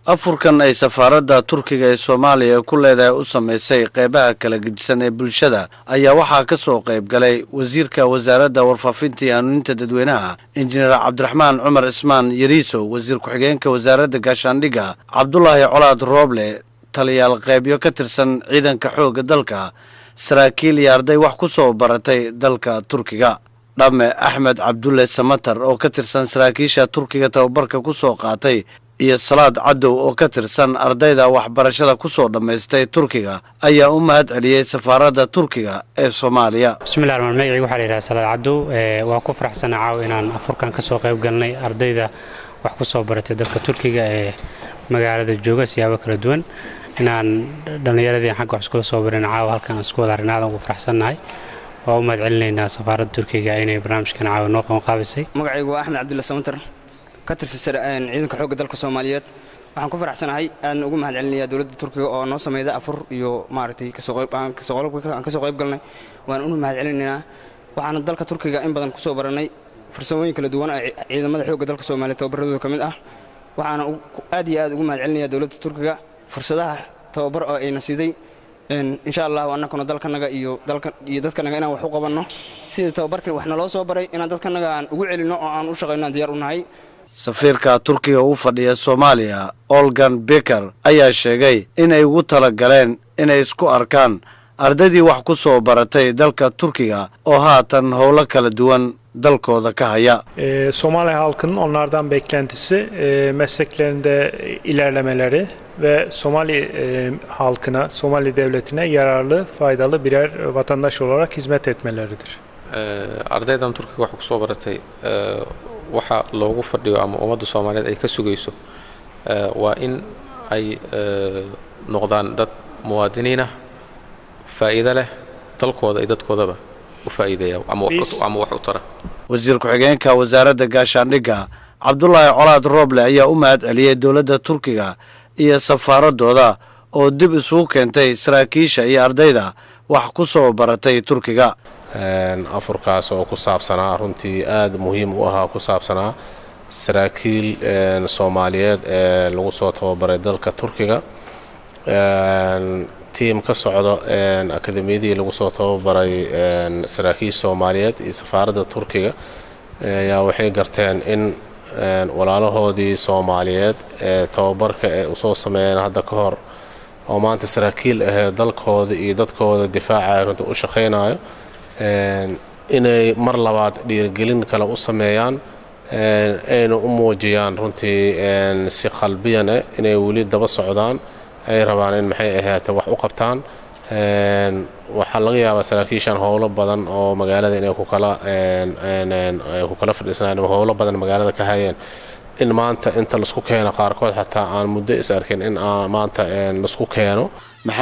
afurkan ay safaaradda Turkiga ee Soomaaliya ku leedahay u sameysay qeybaha kala gedisan ee bulshada ayaa waxaa ka soo qayb galay wasiirka wasaaradda warfaafinta iyo hanuuninta dadweynaha injineer Cabdiraxmaan Cumar Ismaan Yariiso, wasiir ku-xigeenka wasaaradda gaashaandhigga Cabdullaahi Colaad Rooble, taliyaal qeybyo ka tirsan ciidanka xoogga dalka, saraakiil iyo arday wax ku soo baratay dalka Turkiga. Dhamme Axmed Cabdulle Samatar oo ka tirsan saraakiisha Turkiga tababarka ku soo qaatay iyo Salaad Cadow oo ka tirsan ardayda waxbarashada ku soo dhameystay Turkiga ayaa u mahad celiyay safaaradda Turkiga ee Soomaaliya. Bismillaahir rahmaanir rahiim. Waxa la yiraahdaa Salaad Cadow waa ku faraxsanahay inaan afurkan ka soo qayb galnay ardayda wax ku soo baratay dalka Turkiga ee magaalada jooga siyaabo kala duwan inaan dhalinyaradii xagga wax isku soo baran halkan isku wada aragnaada ugu faraxsanahay. waa u mahad celinaynaa safaaradda Turkiga inay barnaamijkan noo qaabisay. Magacaygu waa Axmed Cabdulle Samatar ka tirsan ciidanka xoogga dalka Soomaaliyeed. waxaan ku faraxsanahay aan ugu mahad celinayaa dawladda Turkiga oo noo sameeyay afur iyo maaragtay ka soo qayb galnay. waan u mahad celinaynaa waxaana dalka Turkiga in badan ku soo baranay farsamooyin kala duwan ee ciidamada xoogga dalka Soomaaliyeed tababaradooda kamid ah. waxaana aad iyo aad ugu mahad celinayaa dawladda Turkiga fursadaha tababar oo ay nasiiday. إن شاء الله وأنا كنا دلكنا iyo dadkana inaan wax u qabanno sida tababarkan wax naloo soo baray inaan dadkana aan ugu celino oo aan u shaqeyno diyaar u nahay. Safiirka Turkiga u fadhiya Soomaaliya Olgan Becker ayaa sheegay inay ugu talagaleen inay isku arkaan ardaydii wax ku soo baratay dalka Turkiga oo haatan howlo kala duwan dalkooda ka haya. Somali halkının onlardan beklentisi mesleklerinde ilerlemeleri ve Somali halkına, Somali devletine yararlı, faydalı birer vatandaş olarak hizmet etmeleridir. Ardaydan Turkiga wax ku soo baratay waxa loogu fadhiyo ama ummadda Soomaaliyeed ay ka sugayso waa in ay noqdaan dad muwaadiniin ah faa'iido leh dalkooda iyo dadkoodaba u faa'iideeya ama wax u tara. wasiir ku-xigeenka wasaaradda gaashaandhigga Cabdullaahi Colaad Rooble ayaa u mahad celiyay dawladda Turkiga iyo safaaradooda oo dib isugu keentay saraakiisha iyo ardayda wax ku soo baratay Turkiga. afurkaas oo ku saabsanaa runtii aad muhiim u ahaa ku saabsanaa saraakiil Soomaaliyeed ee lagu soo tababaray dalka Turkiga. tiim ka socdo akademiyadii lagu soo tababaray saraakiil Soomaaliyeed iyo safaaradda Turkiga ayaa waxay garteen in walaalahoodii Soomaaliyeed ee tababarka ee u soo sameeyeen hadda ka hor oo maanta saraakiil ah dalkooda iyo dadkooda difaaca runtii u shaqeynayo inay mar labaad dhiirigelin kale u sameeyaan ayna u muujiyaan runtii si qalbiyan inay weli daba socdaan ay rabaan in maxay ahaatee wax u qabtaan. waxaa laga yaabaa saraakiishan howlo badan oo magaalada inay ku kala fadhiisnaan howlo badan magaalada ka hayeen in maanta inta la isku keeno qaarkood xataa aan muddo is arkin in maanta la isku keeno.